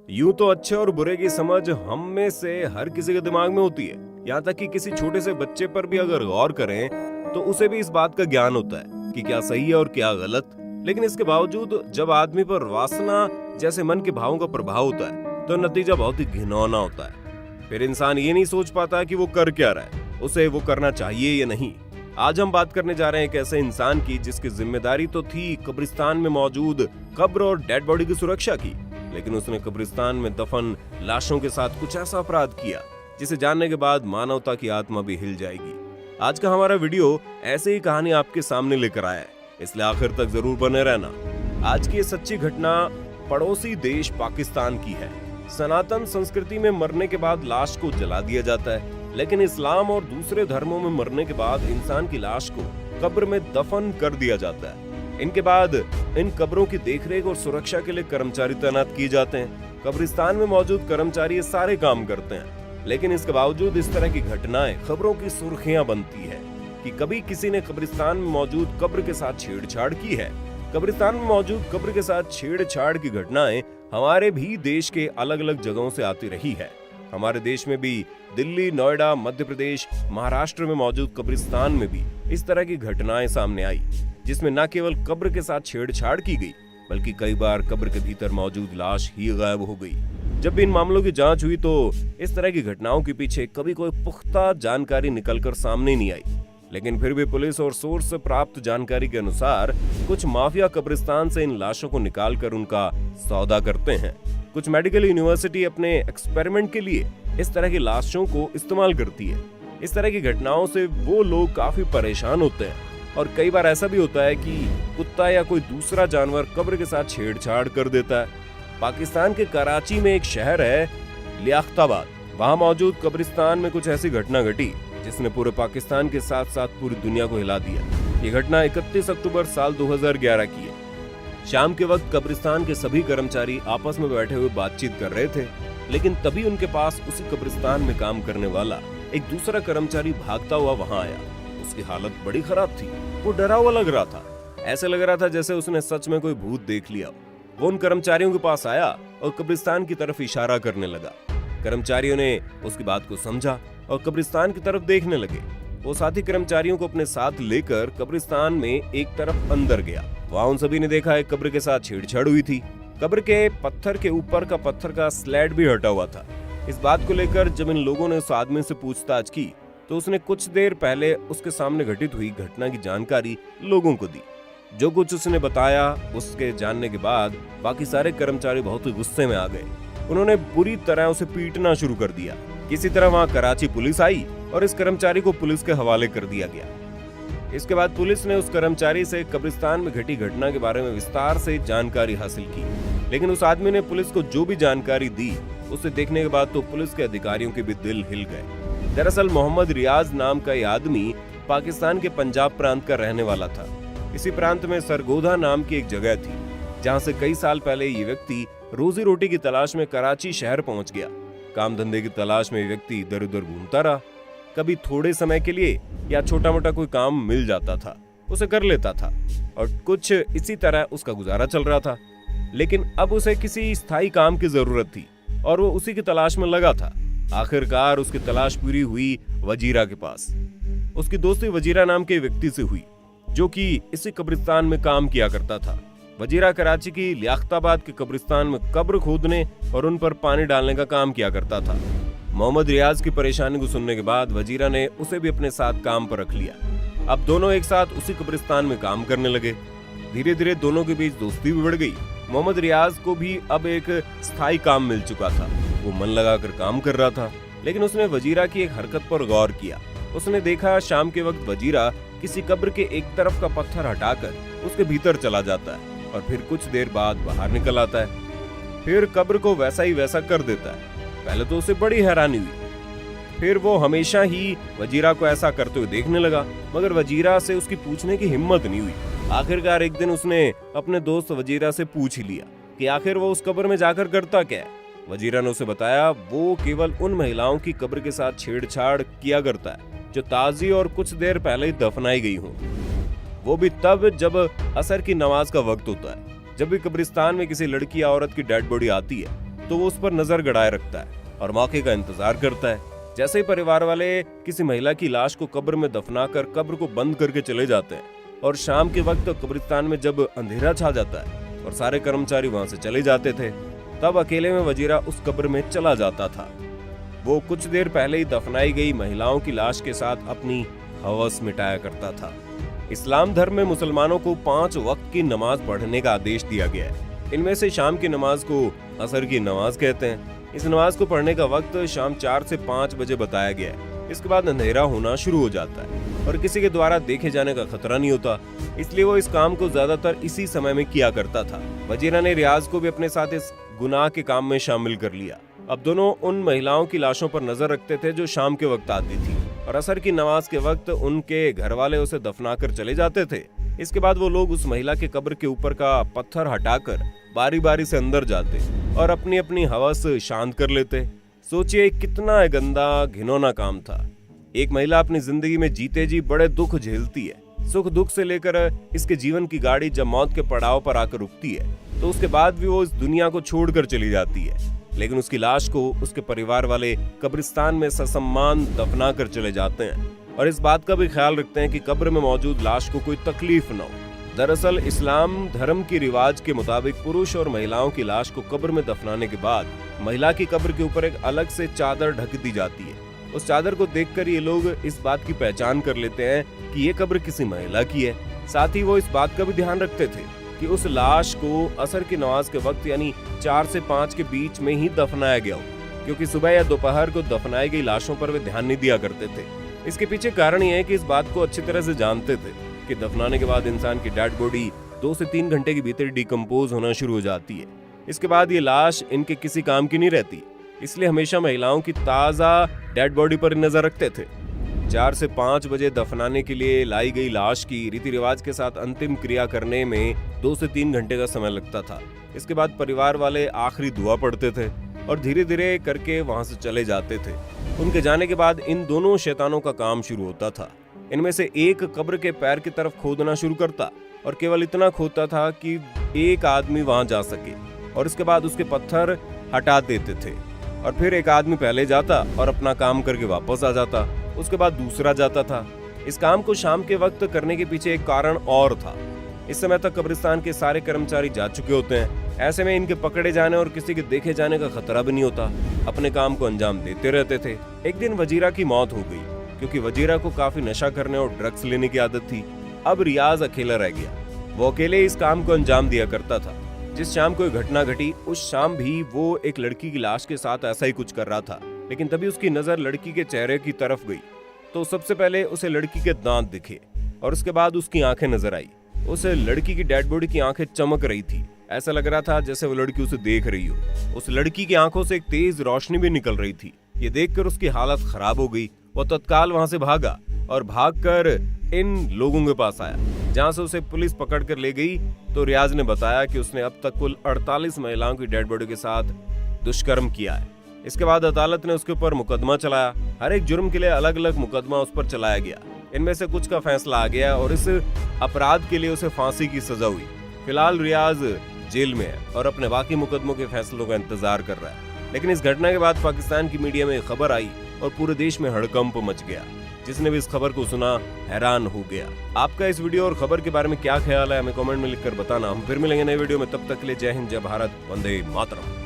यूं तो अच्छे और बुरे की समझ हम में से हर किसी के दिमाग में होती है। यहाँ तक कि किसी छोटे से बच्चे पर भी अगर गौर करें तो उसे भी इस बात का ज्ञान होता है कि क्या सही है और क्या गलत। लेकिन इसके बावजूद जब आदमी पर वासना जैसे मन के भावों का प्रभाव होता है तो नतीजा बहुत ही घिनौना होता है। फिर इंसान ये नहीं सोच पाता कि वो कर क्या रहा है, उसे वो करना चाहिए या नहीं। आज हम बात करने जा रहे हैं एक ऐसे इंसान की जिसकी जिम्मेदारी तो थी कब्रिस्तान में मौजूद कब्र और डेड बॉडी की सुरक्षा की, लेकिन उसने कब्रिस्तान में दफन लाशों के साथ कुछ ऐसा अपराध किया जिसे जानने के बाद मानवता की आत्मा भी हिल जाएगी। आज का हमारा वीडियो ऐसे ही कहानी आपके सामने लेकर आया है, इसलिए आखिर तक जरूर बने रहना। आज की ये सच्ची घटना पड़ोसी देश पाकिस्तान की है। सनातन संस्कृति में मरने के बाद लाश को जला दिया जाता है, लेकिन इस्लाम और दूसरे धर्मों में मरने के बाद इंसान की लाश को कब्र में दफन कर दिया जाता है। इनके बाद इन कब्रों की देखरेख और सुरक्षा के लिए कर्मचारी तैनात किए जाते हैं। कब्रिस्तान में मौजूद कर्मचारी ये सारे काम करते हैं, लेकिन इसके बावजूद इस तरह की घटनाएं खबरों की सुर्खियां बनती है कि कभी किसी ने कब्रिस्तान में मौजूद कब्र के साथ छेड़छाड़ की है। कब्रिस्तान में मौजूद कब्र के साथ छेड़छाड़ की घटनाएं हमारे भी देश के अलग अलग जगहों से आती रही है। हमारे देश में भी दिल्ली, नोएडा, मध्य प्रदेश, महाराष्ट्र में मौजूद कब्रिस्तान में भी इस तरह की घटनाएं सामने आई, जिसमें न केवल कब्र के साथ छेड़छाड़ की गई बल्कि कई बार कब्र के भीतर मौजूद लाश ही गायब हो गई। जब भी इन मामलों की जांच हुई तो इस तरह की घटनाओं के पीछे कभी कोई पुख्ता जानकारी निकलकर सामने नहीं आई, लेकिन फिर भी पुलिस और सोर्स से प्राप्त जानकारी के अनुसार कुछ माफिया कब्रिस्तान से इन लाशों को निकालकर उनका सौदा करते हैं। कुछ मेडिकल यूनिवर्सिटी अपने एक्सपेरिमेंट के लिए इस तरह की लाशों को इस्तेमाल करती है। इस तरह की घटनाओं से वो लोग काफी परेशान होते हैं और कई बार ऐसा भी होता है कि कुत्ता या कोई दूसरा जानवर कब्र के साथ छेड़छाड़ कर देता है। पाकिस्तान के कराची में एक शहर है लियाकताबाद, वहां मौजूद कब्रिस्तान में कुछ ऐसी घटना घटी जिसने पूरे पाकिस्तान के साथ साथ पूरी दुनिया को हिला दिया। ये घटना 31 अक्टूबर साल 2011 की है। शाम के वक्त कब्रिस्तान के सभी कर्मचारी आपस में बैठे हुए बातचीत कर रहे थे, लेकिन तभी उनके पास उसी कब्रिस्तान में काम करने वाला एक दूसरा कर्मचारी भागता हुआ वहां आया। उसकी हालत बड़ी खराब थी, वो डरा हुआ लग रहा था। ऐसे लग रहा था जैसे उसने सच में कोई भूत देख लिया। वो उन कर्मचारियों के पास आया और कब्रिस्तान की तरफ इशारा करने लगा। कर्मचारियों ने उसकी बात को समझा और कब्रिस्तान की तरफ देखने लगे। वो साथी कर्मचारियों को अपने साथ लेकर कब्रिस्तान में एक तरफ अंदर गया। वहाँ उन सभी ने देखा एक कब्र के साथ छेड़छाड़ हुई थी। कब्र के पत्थर के ऊपर का पत्थर का स्लैब भी हटा हुआ था। इस बात को लेकर जब इन लोगों ने उस आदमी से पूछताछ की तो उसने कुछ देर पहले उसके सामने घटित हुई घटना की जानकारी लोगों को दी। जो कुछ उसने बताया उसके जानने के बाद बाकी सारे कर्मचारी बहुत ही गुस्से में आ गए। उन्होंने बुरी तरह उसे पीटना शुरू कर दिया। किसी तरह वहां कराची पुलिस आई और इस कर्मचारी को पुलिस के हवाले कर दिया गया। इसके बाद पुलिस ने उस कर्मचारी से कब्रिस्तान में घटी घटना के बारे में विस्तार से जानकारी हासिल की, लेकिन उस आदमी ने पुलिस को जो भी जानकारी दी उसे देखने के बाद तो पुलिस के अधिकारियों के भी दिल हिल गए। दरअसल मोहम्मद रियाज नाम का यह आदमी पाकिस्तान के पंजाब प्रांत का रहने वाला था। इसी प्रांत में सरगोधा नाम की एक जगह थी जहां से कई साल पहले ये व्यक्ति रोजी रोटी की तलाश में कराची शहर पहुंच गया। काम धंधे की तलाश में व्यक्ति इधर उधर घूमता रहा। कभी थोड़े समय के लिए या छोटा मोटा कोई काम मिल जाता था उसे कर लेता था और कुछ इसी तरह उसका गुजारा चल रहा था। लेकिन अब उसे किसी स्थायी काम की जरूरत थी और वो उसी की तलाश में लगा था। आखिरकार उसकी तलाश पूरी हुई वजीरा के पास। उसकी दोस्ती वजीरा नाम के व्यक्ति से हुई जो कि इसी कब्रिस्तान में काम किया करता था। वजीरा कराची की लियाकताबाद के कब्रिस्तान में कब्र खोदने और उन पर पानी डालने का काम किया करता था। मोहम्मद रियाज की परेशानी को सुनने के बाद वजीरा ने उसे भी अपने साथ काम पर रख लिया। अब दोनों एक साथ उसी कब्रिस्तान में काम करने लगे। धीरे धीरे दोनों के बीच दोस्ती भी बढ़ गई। मोहम्मद रियाज को भी अब एक स्थायी काम मिल चुका था। वो मन लगाकर काम कर रहा था, लेकिन उसने वजीरा की एक हरकत पर गौर किया। उसने देखा शाम के वक्त वजीरा किसी कब्र के एक तरफ का पत्थर हटाकर उसके भीतर चला जाता है और फिर कुछ देर बाद बाहर निकल आता है। फिर कब्र को वैसा ही वैसा कर देता है। पहले तो उसे बड़ी हैरानी हुई, फिर वो हमेशा ही वजीरा को ऐसा करते हुए देखने लगा, मगर वजीरा से उसकी पूछने की हिम्मत नहीं हुई। आखिरकार एक दिन उसने अपने दोस्त वजीरा से पूछ ही लिया कि आखिर वो उस कब्र में जाकर करता क्या है। वजीरा ने उसे बताया वो केवल उन महिलाओं की कब्र के साथ छेड़छाड़ किया करता है जो ताजी और कुछ देर पहले ही दफनाई गई हों, वो भी तब जब असर की नमाज का वक्त होता है। जब भी कब्रिस्तान में किसी लड़की या औरत की डेड बॉडी आती है तो वो उस पर नजर गड़ाए रखता है और मौके का इंतजार करता है। जैसे ही परिवार वाले किसी महिला की लाश को कब्र में दफनाकर कब्र को बंद करके चले जाते हैं और शाम के वक्त कब्रिस्तान में जब अंधेरा छा जाता है और सारे कर्मचारी वहां से चले जाते थे, तब अकेले में वजीरा उस कब्र में चला जाता था। वो कुछ देर पहले ही दफनाई गई महिलाओं की लाश के साथ अपनी हवस मिटाया करता था। इस्लाम धर्म में मुसलमानों को 5 वक्त की नमाज पढ़ने का आदेश दिया गया है। इनमें से शाम की नमाज को असर की नमाज कहते हैं। इस नमाज को पढ़ने का वक्त शाम 4 से 5 बजे बताया गया है। इसके बाद अंधेरा होना शुरू हो जाता है और किसी के द्वारा देखे जाने का खतरा नहीं होता, इसलिए वो इस काम को ज्यादातर इसी समय में किया करता था। वजीरा ने रियाज को भी अपने साथ इस गुनाह के काम में शामिल कर लिया। अब दोनों उन महिलाओं की लाशों पर नजर रखते थे जो शाम के वक्त आती थी और असर की नमाज के वक्त उनके घर वाले उसे दफनाकर चले जाते थे। इसके बाद वो लोग उस महिला के कब्र के ऊपर का पत्थर हटाकर बारी बारी से अंदर जाते और अपनी अपनी हवस शांत कर लेते। सोचिए कितना गंदा घिनौना काम था। एक महिला अपनी जिंदगी में जीते जी बड़े दुख झेलती है। सुख दुख से लेकर इसके जीवन की गाड़ी जब मौत के पड़ाव पर आकर रुकती है तो उसके बाद भी वो इस दुनिया को छोड़कर चली जाती है, लेकिन उसकी लाश को उसके परिवार वाले कब्रिस्तान में ससम्मान दफना कर चले जाते हैं और इस बात का भी ख्याल रखते हैं कि कब्र में मौजूद लाश को कोई तकलीफ न हो। दरअसल इस्लाम धर्म की रिवाज के मुताबिक पुरुष और महिलाओं की लाश को कब्र में दफनाने के बाद महिला की कब्र के ऊपर एक अलग से चादर ढक दी जाती है। उस चादर को देखकर ये लोग इस बात की पहचान कर लेते हैं कि ये कब्र किसी महिला की है। साथ ही वो इस बात का भी ध्यान रखते थे कि उस लाश को असर की नमाज के वक्त यानी 4 से 5 के बीच में ही दफनाया गया हो, क्योंकि सुबह या दोपहर को दफनाई गई लाशों पर वे ध्यान नहीं दिया करते थे। इसके पीछे कारण यह है कि इस बात को अच्छी तरह से जानते थे कि दफनाने के बाद इंसान की डेड बॉडी 2 से 3 घंटे के भीतर डिकम्पोज होना शुरू हो जाती है। इसके बाद ये लाश इनके किसी काम की नहीं रहती, इसलिए हमेशा महिलाओं की ताजा डेड बॉडी पर नजर रखते थे। 4 से 5 बजे दफनाने के लिए लाई गई लाश की रीति रिवाज के साथ अंतिम क्रिया करने में 2 से 3 घंटे का समय लगता था। इसके बाद परिवार वाले आखिरी दुआ पढ़ते थे और धीरे धीरे करके वहां से चले जाते थे। उनके जाने के बाद इन दोनों शैतानों का काम शुरू होता था। इनमें से एक कब्र के पैर की तरफ खोदना शुरू करता और केवल इतना खोदता था कि एक आदमी वहां जा सके और इसके बाद उसके पत्थर हटा देते थे और फिर एक आदमी पहले जाता और अपना काम करके वापस आ जाता। उसके बाद दूसरा जाता था। इस काम को शाम के वक्त करने के पीछे एक कारण और था। इस समय तक कब्रिस्तान के सारे कर्मचारी जा चुके होते हैं। ऐसे में इनके पकड़े जाने और किसी के देखे जाने का खतरा भी नहीं होता। अपने काम को अंजाम देते रहते थे। एक दिन वजीरा की मौत हो गई क्योंकि वजीरा को काफी नशा करने और ड्रग्स लेने की आदत थी। अब रियाज अकेला रह गया। वो अकेले इस काम को अंजाम दिया करता था। जिस शाम कोई घटना घटी उस शाम भी वो एक लड़की की लाश के साथ ऐसा ही कुछ कर रहा था, लेकिन तभी उसकी नजर लड़की के चेहरे की तरफ गई तो सबसे पहले उसे लड़की के दांत दिखे और उसके बाद उसकी आंखें नजर आई। उस लड़की की डेड बॉडी की आंखें चमक रही थी। ऐसा लग रहा था जैसे वो लड़की उसे देख रही हो। उस लड़की की आंखों से एक तेज रोशनी भी निकल रही थी। ये देखकर उसकी हालत खराब हो गई। वो तत्काल वहां से भागा और भागकर इन लोगों के पास आया, जहां से उसे पुलिस पकड़ कर ले गई। तो रियाज ने बताया कि उसने अब तक कुल 48 महिलाओं की डेड बॉडी के साथ दुष्कर्म किया है। इसके बाद अदालत ने उसके ऊपर मुकदमा चलाया। हर एक जुर्म के लिए अलग अलग मुकदमा उस पर चलाया गया। इनमें से कुछ का फैसला आ गया और इस अपराध के लिए उसे फांसी की सजा हुई। फिलहाल रियाज जेल में है और अपने बाकी मुकदमों के फैसलों का इंतजार कर रहा है। लेकिन इस घटना के बाद पाकिस्तान की मीडिया में खबर आई और पूरे देश में हड़कंप मच गया। जिसने भी इस खबर को सुना हैरान हो गया। आपका इस वीडियो और खबर के बारे में क्या ख्याल है हमें कमेंट में लिखकर बताना। हम फिर मिलेंगे नए वीडियो में, तब तक के लिए जय हिंद, जय भारत, वंदे मातरम।